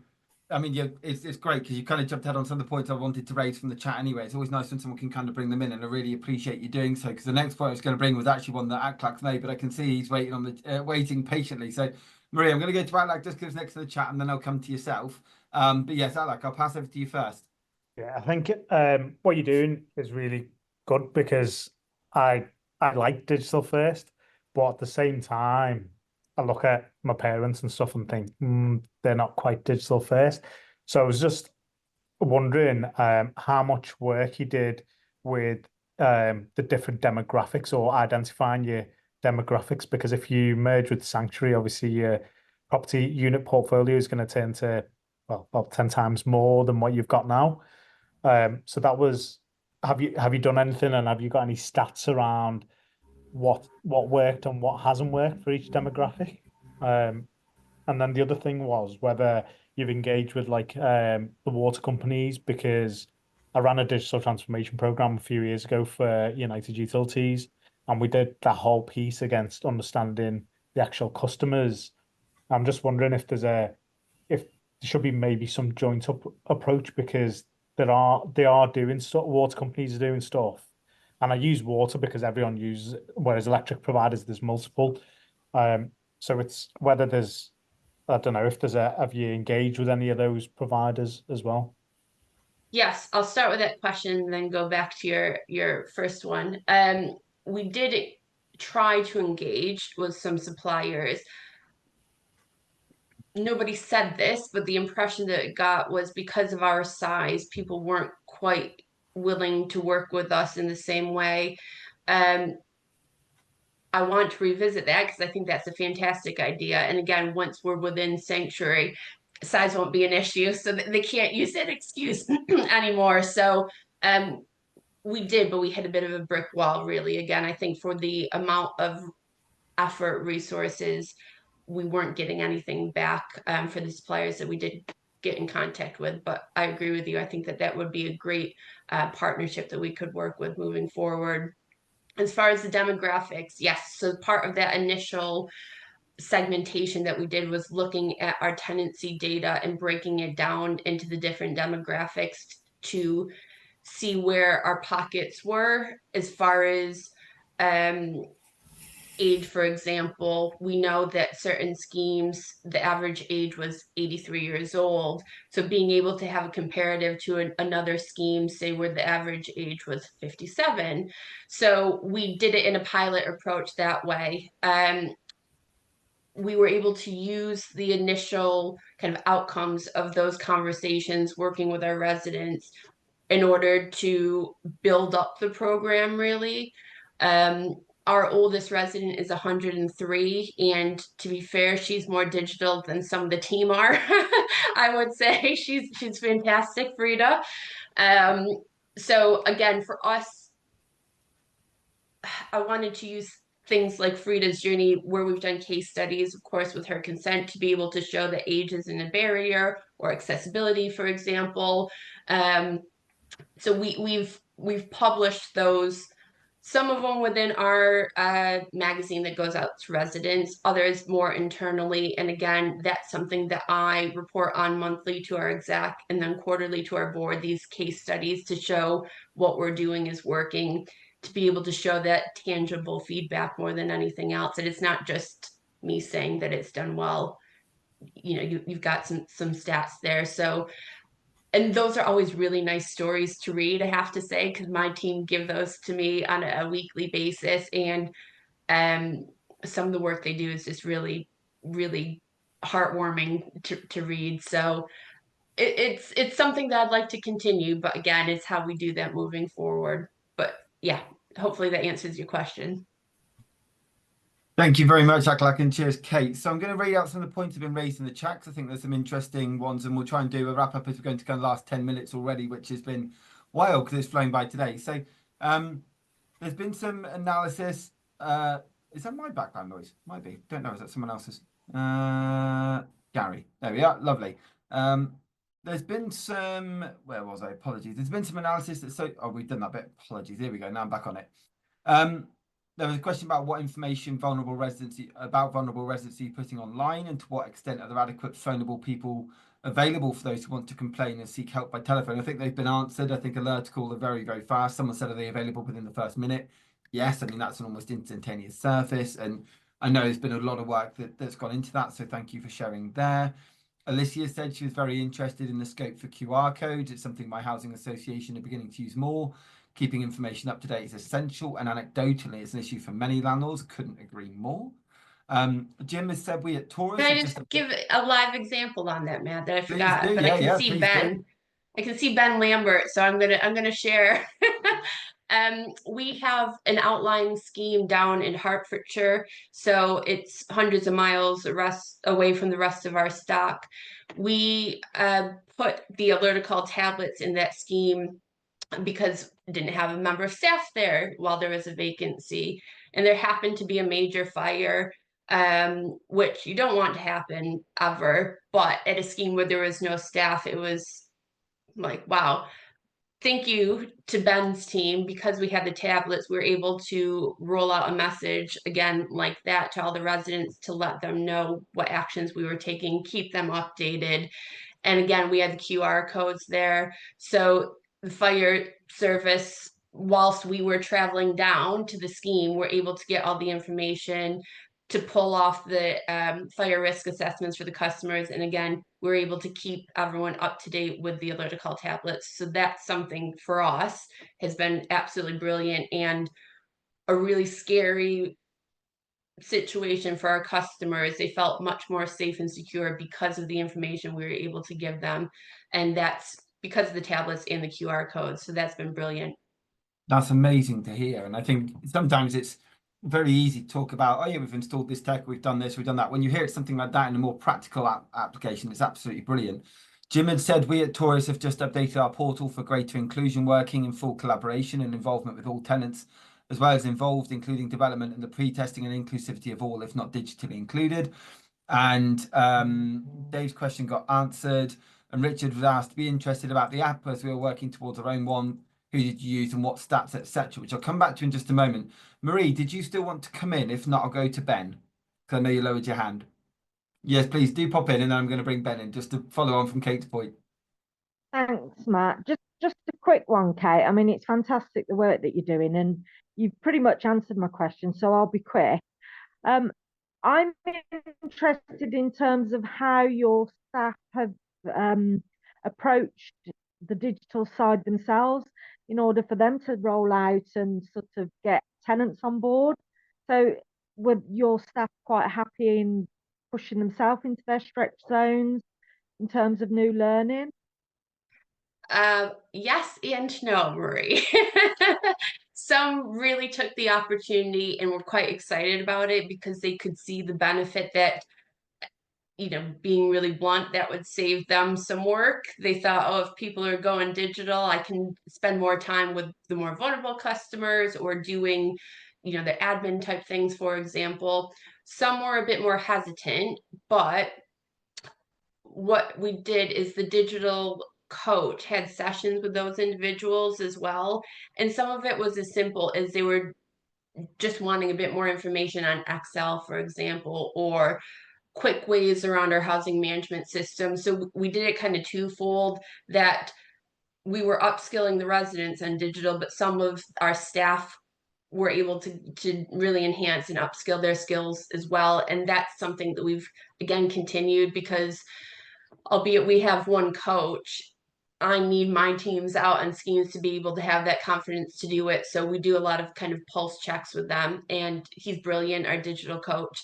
I mean, it's great because you kind of jumped ahead on some of the points I wanted to raise from the chat anyway. It's always nice when someone can kind of bring them in, and I really appreciate you doing so, because the next point I was going to bring was actually one that Aklak's made, but I can see he's waiting on the waiting patiently. So, Maria, I'm going to go to Aklak just because next to the chat, and then I'll come to yourself. But yes, Aklak, I'll pass over to you first. Yeah, I think what you're doing is really good, because I like digital first, but at the same time, I look at my parents and stuff and think they're not quite digital first. So I was just wondering how much work you did with the different demographics, or identifying your demographics, because if you merge with Sanctuary, obviously your property unit portfolio is going to turn to, well, about 10 times more than what you've got now. So that was, have you done anything, and have you got any stats around what worked and what hasn't worked for each demographic? And then the other thing was whether you've engaged with like the water companies, because I ran a digital transformation program a few years ago for United Utilities, and we did that whole piece against understanding the actual customers. I'm just wondering if there should be maybe some joint approach, because they are doing stuff. Water companies are doing stuff, and I use water because everyone uses it, whereas electric providers, there's multiple. So it's whether there's, I don't know if have you engaged with any of those providers as well? Yes, I'll start with that question and then go back to your first one. We did try to engage with some suppliers. Nobody said this, but the impression that it got was because of our size, people weren't quite willing to work with us in the same way. I want to revisit that because I think that's a fantastic idea. And again, once we're within Sanctuary, size won't be an issue, so they can't use that excuse anymore. So we did, but we hit a bit of a brick wall, really. Again, I think for the amount of effort, resources, we weren't getting anything back for the suppliers that we did get in contact with. But I agree with you. I think that would be a great partnership that we could work with moving forward. As far as the demographics, yes. So part of that initial segmentation that we did was looking at our tenancy data and breaking it down into the different demographics to see where our pockets were as far as age. For example, we know that certain schemes, the average age was 83 years old. So being able to have a comparative to another scheme, say where the average age was 57. So we did it in a pilot approach that way. We were able to use the initial kind of outcomes of those conversations, working with our residents, in order to build up the program, really. Our oldest resident is 103, and to be fair, she's more digital than some of the team are. I would say she's fantastic, Frida. So again, for us, I wanted to use things like Frida's journey, where we've done case studies, of course, with her consent, to be able to show that age isn't a barrier, or accessibility, for example. So we've published those, some of them within our magazine that goes out to residents, others more internally. And again, that's something that I report on monthly to our exec, and then quarterly to our board, these case studies to show what we're doing is working, to be able to show that tangible feedback more than anything else. And it's not just me saying that it's done well. You've got some stats there. So, and those are always really nice stories to read, I have to say, because my team give those to me on a weekly basis. And some of the work they do is just really, really heartwarming to read. So it's something that I'd like to continue. But again, it's how we do that moving forward. But yeah, hopefully that answers your question. Thank you very much, Aklak, and cheers, Kate. So I'm going to read out some of the points that have been raised in the chat, because I think there's some interesting ones, and we'll try and do a wrap up as we're going to go the last 10 minutes already, which has been wild because it's flown by today. So there's been some analysis. Is that my background noise? Might be. Don't know. Is that someone else's? Gary. There we are. Lovely. There's been some. Where was I? Apologies. There's been some analysis that. Oh, we've done that bit. Apologies. Here we go. Now I'm back on it. There was a question about what information vulnerable residency putting online, and to what extent are there adequate phonable people available for those who want to complain and seek help by telephone. I think they've been answered. I think alert call are very, very fast. Someone said, are they available within the first minute? Yes, I mean, that's an almost instantaneous service. And I know there's been a lot of work that's gone into that. So thank you for sharing there. Alicia said she was very interested in the scope for QR codes. It's something my housing association are beginning to use more. Keeping information up to date is essential, and anecdotally, it's an issue for many landlords. Couldn't agree more. Jim has said we at Taurus. Can I just give a live example on that, Matt, that I forgot? Do. But Yeah, I can yeah, see please Ben. do. I can see Ben Lambert, so I'm gonna share. We have an outlying scheme down in Hertfordshire, so it's hundreds of miles away from the rest of our stock. We put the alert call tablets in that scheme because I didn't have a member of staff there while there was a vacancy, and there happened to be a major fire, which you don't want to happen ever, but at a scheme where there was no staff, it was like, wow. Thank you to Ben's team. Because we had the tablets, we were able to roll out a message again like that to all the residents to let them know what actions we were taking, keep them updated. And again, we had the QR codes there. So the fire service, whilst we were traveling down to the scheme, were able to get all the information to pull off the fire risk assessments for the customers. And again, we're able to keep everyone up to date with the alert call tablets. So that's something for us has been absolutely brilliant, and a really scary situation for our customers. They felt much more safe and secure because of the information we were able to give them. And that's because of the tablets and the QR codes. So that's been brilliant. That's amazing to hear. And I think sometimes it's very easy to talk about, oh yeah, we've installed this tech, we've done this, we've done that. When you hear something like that in a more practical application, it's absolutely brilliant. Jim had said we at Taurus have just updated our portal for greater inclusion, working in full collaboration and involvement with all tenants, as well as involved, including development and the pre-testing and inclusivity of all, if not digitally included. And Dave's question got answered. And Richard was asked to be interested about the app as we were working towards our own one. Who did you use and what stats, etc., which I'll come back to in just a moment. Marie, did you still want to come in? If not, I'll go to Ben, because I know you lowered your hand. Yes, please do pop in, and then I'm going to bring Ben in just to follow on from Kate's point. Thanks, Matt. Just a quick one, Kate. I mean, it's fantastic the work that you're doing, and you've pretty much answered my question, so I'll be quick. I'm interested in terms of how your staff have approached the digital side themselves in order for them to roll out and sort of get tenants on board. So were your staff quite happy in pushing themselves into their stretch zones in terms of new learning? Yes and no, Marie. Some really took the opportunity and were quite excited about it because they could see the benefit that, you know, being really blunt, that would save them some work. They thought, oh, if people are going digital, I can spend more time with the more vulnerable customers or doing, you know, the admin type things, for example. Some were a bit more hesitant, but what we did is the digital coach had sessions with those individuals as well. And some of it was as simple as they were just wanting a bit more information on Excel, for example, or quick ways around our housing management system. So we did it kind of twofold, that we were upskilling the residents on digital, but some of our staff were able to really enhance and upskill their skills as well. And that's something that we've again continued, because albeit we have one coach, I need my teams out on schemes to be able to have that confidence to do it. So we do a lot of kind of pulse checks with them, and he's brilliant, our digital coach.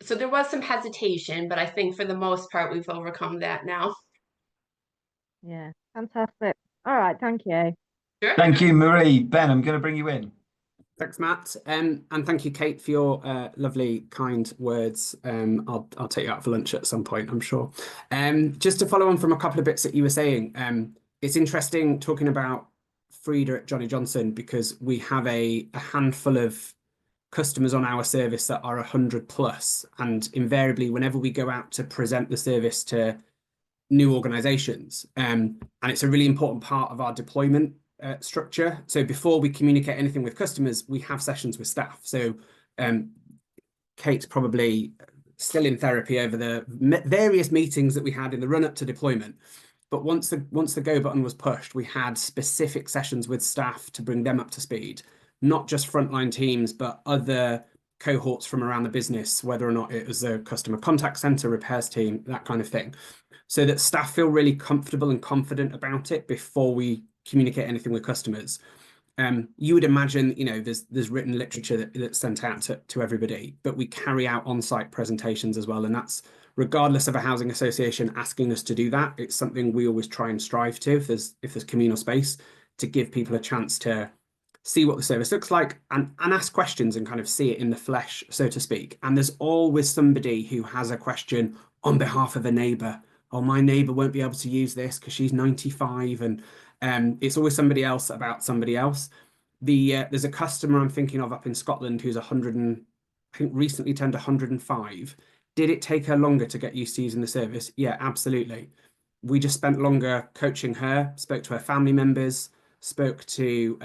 So there was some hesitation, but I think for the most part, we've overcome that now. Yeah, fantastic. All right, thank you. Sure. Thank you, Marie. Ben, I'm going to bring you in. Thanks, Matt. And thank you, Kate, for your lovely, kind words. I'll take you out for lunch at some point, I'm sure. Just to follow on from a couple of bits that you were saying, it's interesting talking about Frida at Johnnie Johnson, because we have a handful of customers on our service that are 100 plus, and invariably whenever we go out to present the service to new organizations, and it's a really important part of our deployment structure. So before we communicate anything with customers, we have sessions with staff. So Kate's probably still in therapy over the various meetings that we had in the run up to deployment. But once the go button was pushed, we had specific sessions with staff to bring them up to speed, not just frontline teams, but other cohorts from around the business, whether or not it was a customer contact center, repairs team, that kind of thing, so that staff feel really comfortable and confident about it before we communicate anything with customers. You would imagine, you know, there's written literature that's sent out to everybody, but we carry out on-site presentations as well, and that's regardless of a housing association asking us to do that. It's something we always try and strive to, if there's communal space, to give people a chance to see what the service looks like and ask questions and kind of see it in the flesh, so to speak. And there's always somebody who has a question on behalf of a neighbour. Oh, my neighbour won't be able to use this because she's 95, and it's always somebody else about somebody else. There's a customer I'm thinking of up in Scotland who's 100 and I think recently turned 105. Did it take her longer to get used to using the service? Yeah, absolutely. We just spent longer coaching her, spoke to her family members, spoke to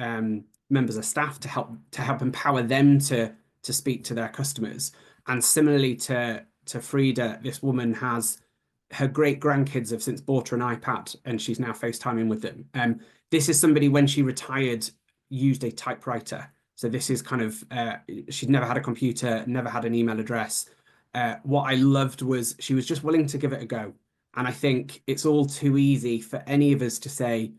members of staff to help empower them to speak to their customers. And similarly to Frida, this woman has her great grandkids have since bought her an iPad, and she's now FaceTiming with them. This is somebody, when she retired, used a typewriter. So this is kind of, she'd never had a computer, never had an email address. What I loved was she was just willing to give it a go. And I think it's all too easy for any of us to say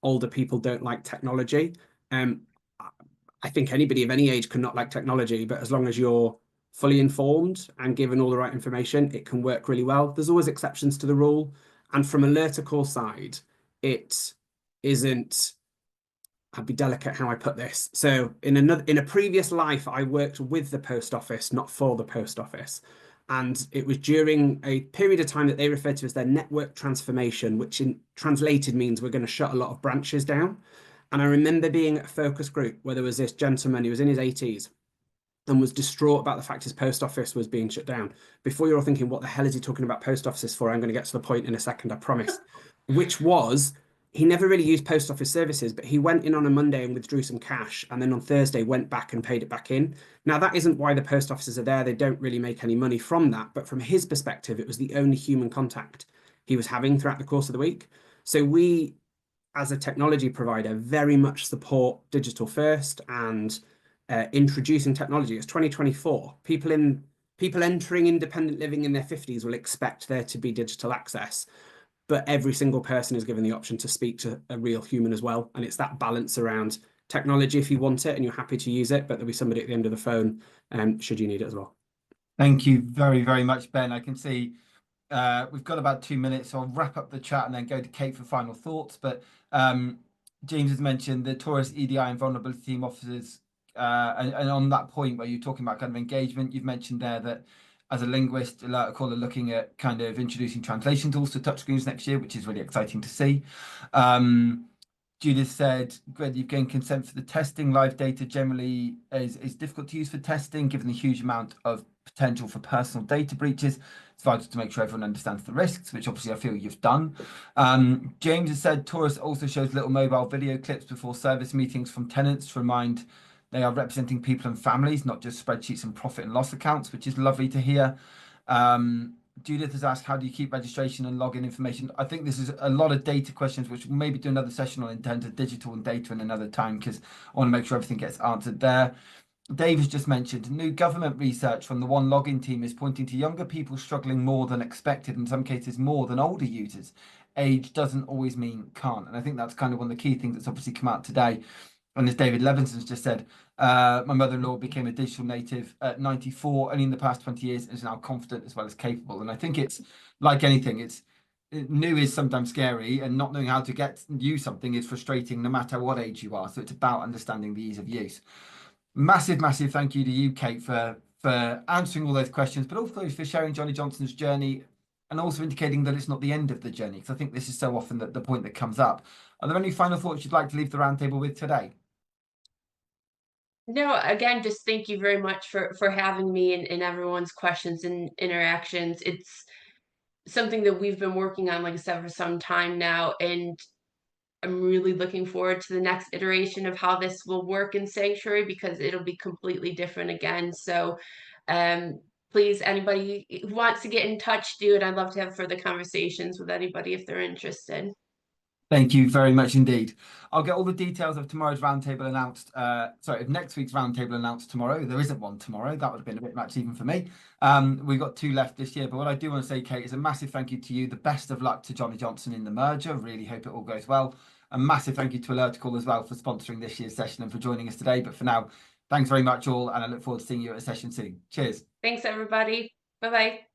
older people don't like technology. I think anybody of any age can not like technology, but as long as you're fully informed and given all the right information, it can work really well. There's always exceptions to the rule. And from a Alerticore side, it isn't, I'd be delicate how I put this. So in a previous life, I worked with the post office, not for the post office. And it was during a period of time that they referred to as their network transformation, which in translated means we're going to shut a lot of branches down. And I remember being at a focus group where there was this gentleman who was in his 80s and was distraught about the fact his post office was being shut down. Before you're all thinking, what the hell is he talking about post offices for? I'm going to get to the point in a second, I promise. Which was, he never really used post office services, but he went in on a Monday and withdrew some cash, and then on Thursday went back and paid it back in. Now, that isn't why the post offices are there. They don't really make any money from that. But from his perspective, it was the only human contact he was having throughout the course of the week. So we, as a technology provider, very much support digital first and introducing technology. It's 2024. People entering independent living in their 50s will expect there to be digital access, but every single person is given the option to speak to a real human as well. And it's that balance around technology if you want it and you're happy to use it, but there'll be somebody at the end of the phone should you need it as well. Thank you very, very much, Ben. I can see we've got about 2 minutes, so I'll wrap up the chat and then go to Kate for final thoughts. But James has mentioned the Taurus EDI and vulnerability team officers, and on that point where you're talking about kind of engagement, you've mentioned there that as a linguist, Alerticore are looking at kind of introducing translation tools to touchscreens next year, which is really exciting to see. Judith said, Greg, you've gained consent for the testing. Live data generally is difficult to use for testing, given the huge amount of potential for personal data breaches. It's vital to make sure everyone understands the risks, which obviously I feel you've done. James has said, Taurus also shows little mobile video clips before service meetings from tenants to remind they are representing people and families, not just spreadsheets and profit and loss accounts, which is lovely to hear. Judith has asked, how do you keep registration and login information? I think this is a lot of data questions, which we'll maybe do another session on in terms of digital and data in another time, because I want to make sure everything gets answered there. Dave has just mentioned new government research from the One Login team is pointing to younger people struggling more than expected, in some cases more than older users. Age doesn't always mean can't. And I think that's kind of one of the key things that's obviously come out today. And as David Levinson's just said, my mother-in-law became a digital native at 94, only in the past 20 years, and is now confident as well as capable. And I think it's like anything, new is sometimes scary, and not knowing how to use something is frustrating no matter what age you are. So it's about understanding the ease of use. Massive thank you to you, Kate, for answering all those questions, but also for sharing Johnnie Johnson's journey and also indicating that it's not the end of the journey, because I think this is so often the point that comes up. Are there any final thoughts you'd like to leave the roundtable with today? No, again, just thank you very much for having me and everyone's questions and interactions. It's something that we've been working on, like I said, for some time now, and I'm really looking forward to the next iteration of how this will work in Sanctuary, because it'll be completely different again. So please, anybody who wants to get in touch, do it. I'd love to have further conversations with anybody if they're interested. Thank you very much indeed. I'll get all the details of tomorrow's roundtable announced. Sorry, of next week's roundtable announced tomorrow. There isn't one tomorrow. That would have been a bit much even for me. We've got 2 left this year. But what I do want to say, Kate, is a massive thank you to you. The best of luck to Johnnie Johnson in the merger. Really hope it all goes well. A massive thank you to Alertical as well for sponsoring this year's session and for joining us today. But for now, thanks very much all, and I look forward to seeing you at a session soon. Cheers. Thanks, everybody. Bye-bye.